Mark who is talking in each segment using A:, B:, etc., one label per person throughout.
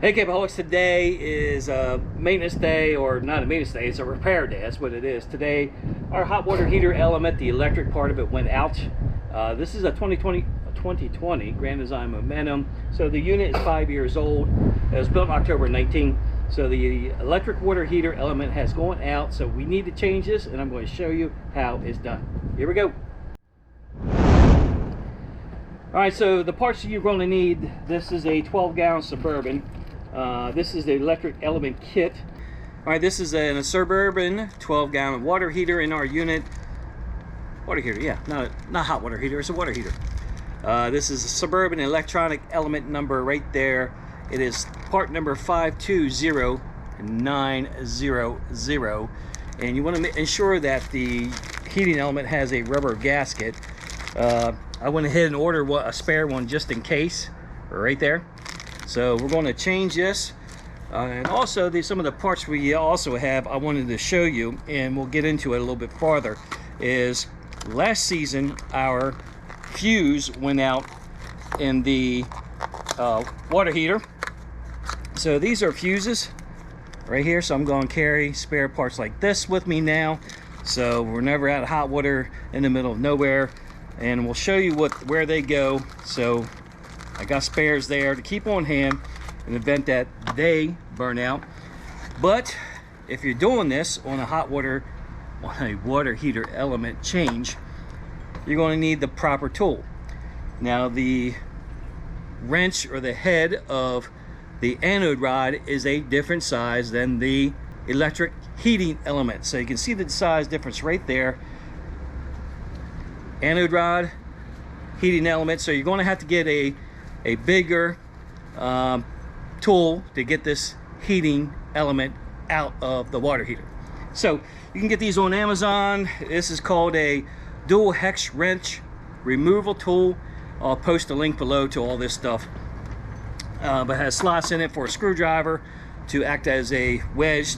A: Hey Campoholics, today is a maintenance day, or not a maintenance day, it's a repair day, that's what it is. Today, our hot water heater element, the electric part of it went out. This is a 2020 Grand Design Momentum. So the unit is 5 years old. It was built October 19. So the electric water heater element has gone out, so we need to change this, and I'm going to show you how it's done. Here we go. Alright, so the parts you're going to need, this is a 12-gallon Suburban. This is the electric element kit. Alright, this is a Suburban 12-gallon water heater in our unit. Water heater, yeah, not hot water heater, it's a water heater. This is a Suburban electronic element number right there. It is part number 520900, and you want to ensure that the heating element has a rubber gasket. I went ahead and ordered a spare one just in case, right there. So we're going to change this, and also some of the parts we also have I wanted to show you, and we'll get into it a little bit farther. Is last season our fuse went out in the water heater. So these are fuses right here, so I'm going to carry spare parts like this with me now, so we're never out of hot water in the middle of nowhere. And we'll show you where they go. So I got spares there to keep on hand in the event that they burn out. But if you're doing this on a water heater element change, you're going to need the proper tool. Now the wrench, or the head of the anode rod, is a different size than the electric heating element. So you can see the size difference right there. Anode rod, heating element. So you're going to have to get a bigger tool to get this heating element out of the water heater. So you can get these on Amazon. This is called a dual hex wrench removal tool. I'll post a link below to all this stuff. But it has slots in it for a screwdriver to act as a wedge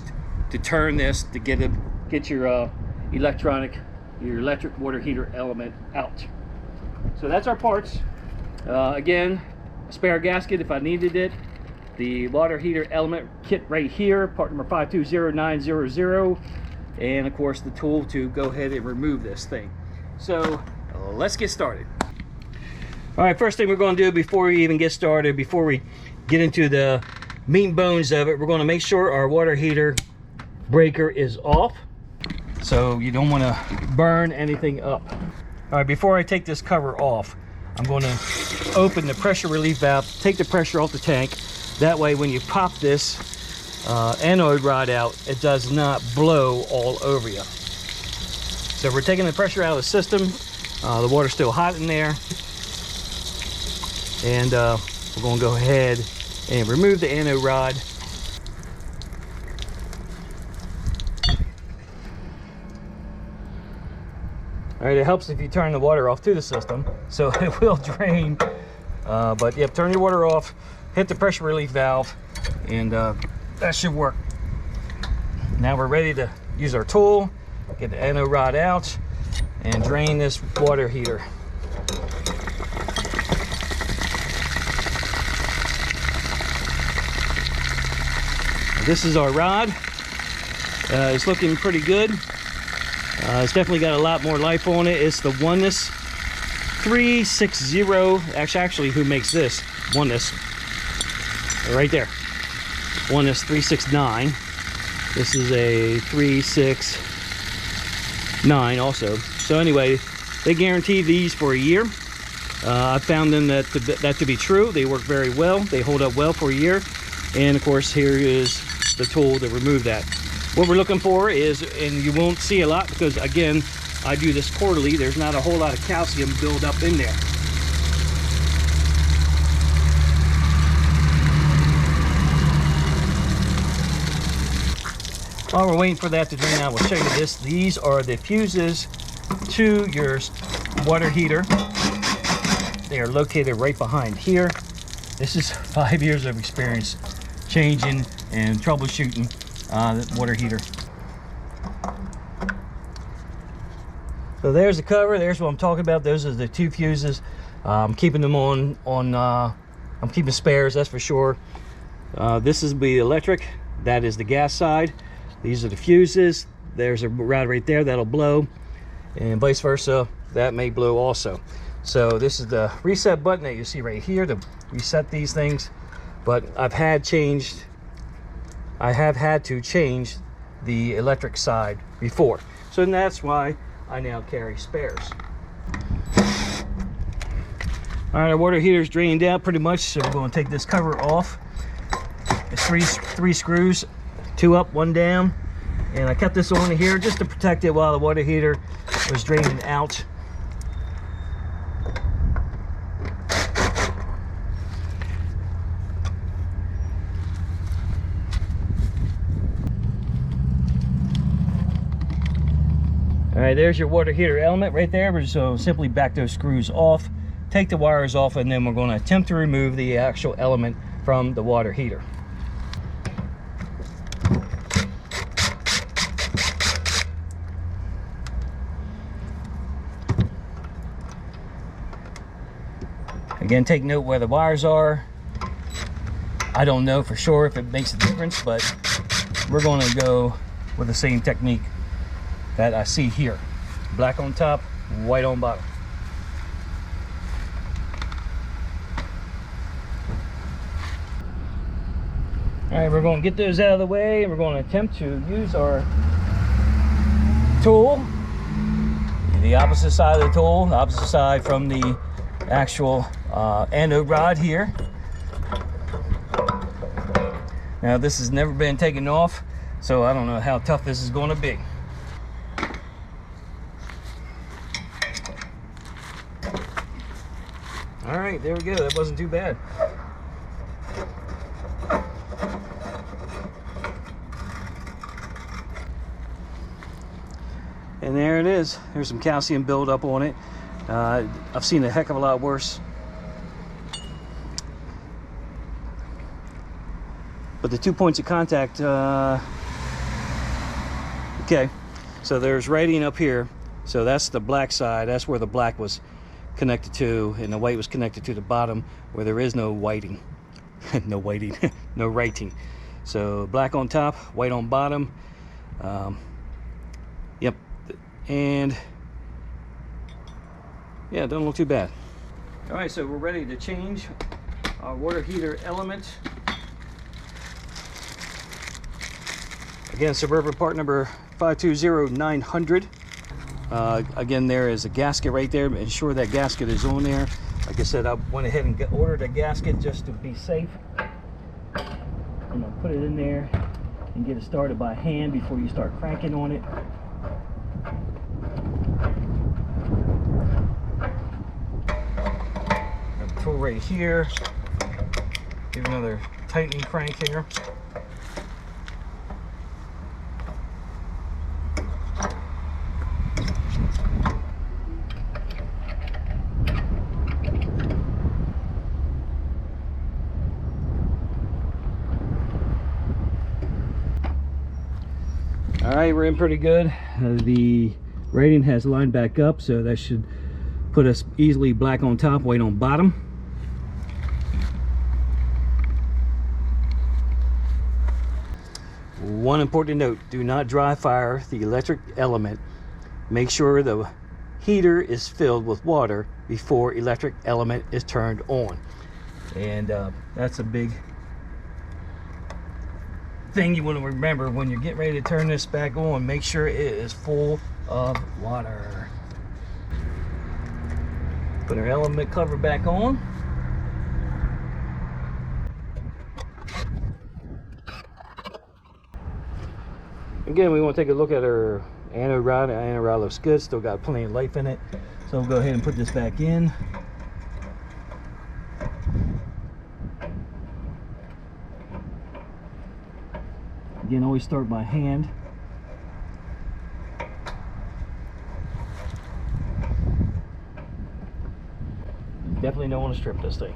A: to turn this to get your electric water heater element out. So that's our parts. Again, a spare gasket if I needed it. The water heater element kit right here, part number 520900, and of course the tool to go ahead and remove this thing. So let's get started. All right, first thing we're going to do before we even get started, before we get into the meat and bones of it, we're going to make sure our water heater breaker is off. So you don't want to burn anything up. All right, before I take this cover off, I'm going to open the pressure relief valve, take the pressure off the tank. That way when you pop this anode rod out, it does not blow all over you. So we're taking the pressure out of the system. The water's still hot in there. And we're going to go ahead and remove the anode rod. All right, it helps if you turn the water off to the system, so it will drain. But yep, turn your water off, hit the pressure relief valve, and that should work. Now we're ready to use our tool, get the anode rod out, and drain this water heater. This is our rod. It's looking pretty good. It's definitely got a lot more life on it. It's the Oneness 360. Actually, who makes this? Oneness. Right there. Oneness 369. This is a 369 also. So anyway, they guarantee these for a year. I found them that to be true. They work very well. They hold up well for a year. And of course, here is the tool to remove that. What we're looking for is, and you won't see a lot because again I do this quarterly, there's not a whole lot of calcium build up in there. While we're waiting for that to drain out, we'll show you this. These are the fuses to your water heater. They are located right behind here. This is 5 years of experience changing and troubleshooting the water heater. So there's the cover. There's what I'm talking about. Those are the two fuses. I'm keeping them on I'm keeping spares, that's for sure. This is the electric, that is the gas side. These are the fuses. There's a rod right there that'll blow, and vice versa, that may blow also. So this is the reset button that you see right here to reset these things. But I have had to change the electric side before, so that's why I now carry spares. All right, our water heater's drained out pretty much, so we're going to take this cover off. It's three screws, 2 up, 1 down, and I kept this on here just to protect it while the water heater was draining out. All right, there's your water heater element right there. We're just going to simply back those screws off, take the wires off, and then we're going to attempt to remove the actual element from the water heater. Again, take note where the wires are. I don't know for sure if it makes a difference, but we're going to go with the same technique that I see here. Black on top, white on bottom. All right, we're going to get those out of the way, and we're going to attempt to use our tool, the opposite side of the tool, the opposite side from the actual anode rod here. Now this has never been taken off, so I don't know how tough this is going to be. All right, there we go. That wasn't too bad. And there it is. There's some calcium buildup on it. I've seen a heck of a lot worse. But the 2 points of contact, okay, so there's writing up here. So that's the black side. That's where the black was connected to, and the white was connected to the bottom where there is no whiting. No whiting, no writing. So black on top, white on bottom. Yep, and yeah, it doesn't look too bad. All right, so we're ready to change our water heater element. Again, Suburban part number 520900. Again, there is a gasket right there. Ensure that gasket is on there. Like I said, I went ahead and ordered a gasket just to be safe. I'm gonna put it in there and get it started by hand before you start cranking on it. Got the tool right here. Give another tightening crank here. All right, we're in pretty good. The rating has lined back up, so that should put us easily black on top, white on bottom. One important note, do not dry fire the electric element. Make sure the heater is filled with water before electric element is turned on. And that's a big thing you want to remember when you're getting ready to turn this back on. Make sure it is full of water. Put our element cover back on. Again, we want to take a look at our anode rod. Our anode rod looks good, still got plenty of life in it. So we'll go ahead and put this back in. Again, always start by hand. Definitely don't want to strip this thing.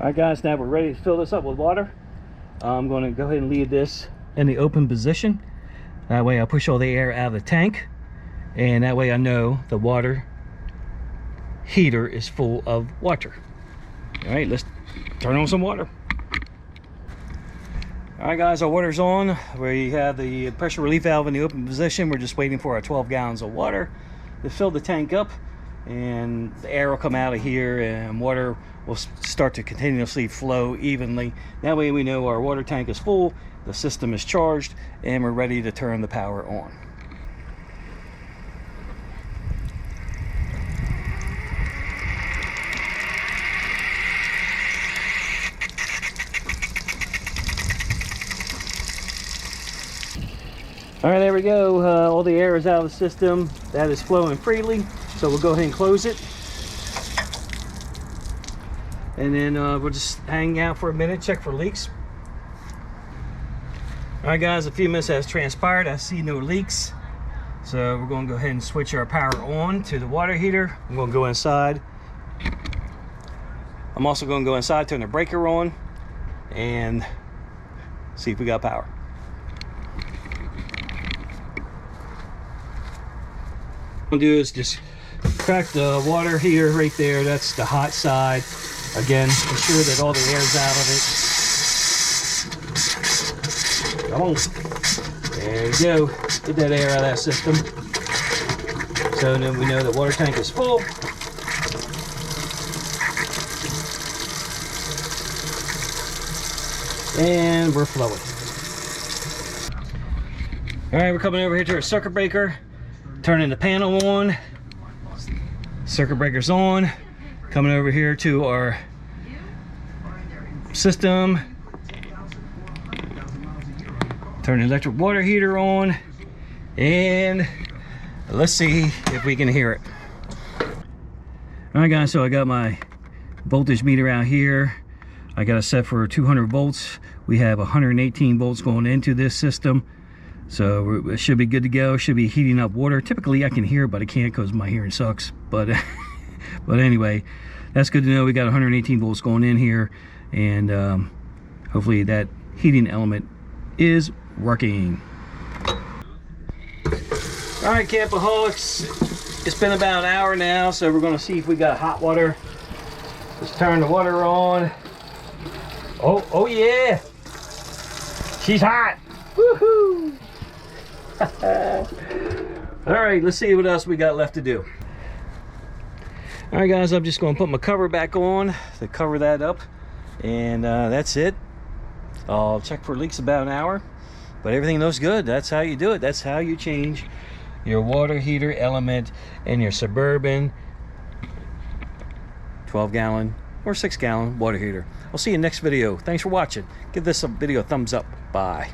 A: All right guys, now we're ready to fill this up with water. I'm going to go ahead and leave this in the open position. That way I'll push all the air out of the tank, and that way I know the water heater is full of water. All right, let's turn on some water. All right guys, our water's on. We have the pressure relief valve in the open position. We're just waiting for our 12 gallons of water to fill the tank up, and the air will come out of here and water will start to continuously flow evenly. That way we know our water tank is full, the system is charged, and we're ready to turn the power on. All right, there we go. All the air is out of the system. That is flowing freely. So we'll go ahead and close it. And then we'll just hang out for a minute, check for leaks. All right guys, a few minutes has transpired. I see no leaks. So we're going to go ahead and switch our power on to the water heater. I'm going to go inside. I'm also going to go inside, turn the breaker on, and see if we got power. What I'm gonna do is just crack the water heater right there. That's the hot side. Again, ensure that all the air is out of it. Come on. There you go. Get that air out of that system. So then we know the water tank is full. And we're flowing. All right, we're coming over here to our circuit breaker. Turning the panel on. Circuit breaker's on. Coming over here to our system. Turn the electric water heater on. And let's see if we can hear it. All right guys, so I got my voltage meter out here. I got it set for 200 volts. We have 118 volts going into this system. So it should be good to go. Should be heating up water. Typically I can hear it, but I can't because my hearing sucks. But but anyway, that's good to know. We got 118 volts going in here, and hopefully that heating element is working. All right, Campoholics, it's been about an hour now, so we're going to see if we got hot water. Let's turn the water on. Oh yeah, she's hot. Woohoo! All right, let's see what else we got left to do. All right guys, I'm just going to put my cover back on to cover that up, and that's it. I'll check for leaks about an hour, but everything looks good. That's how you do it. That's how you change your water heater element in your Suburban 12-gallon or 6-gallon water heater. I'll see you in the next video. Thanks for watching. Give this video a thumbs up. Bye.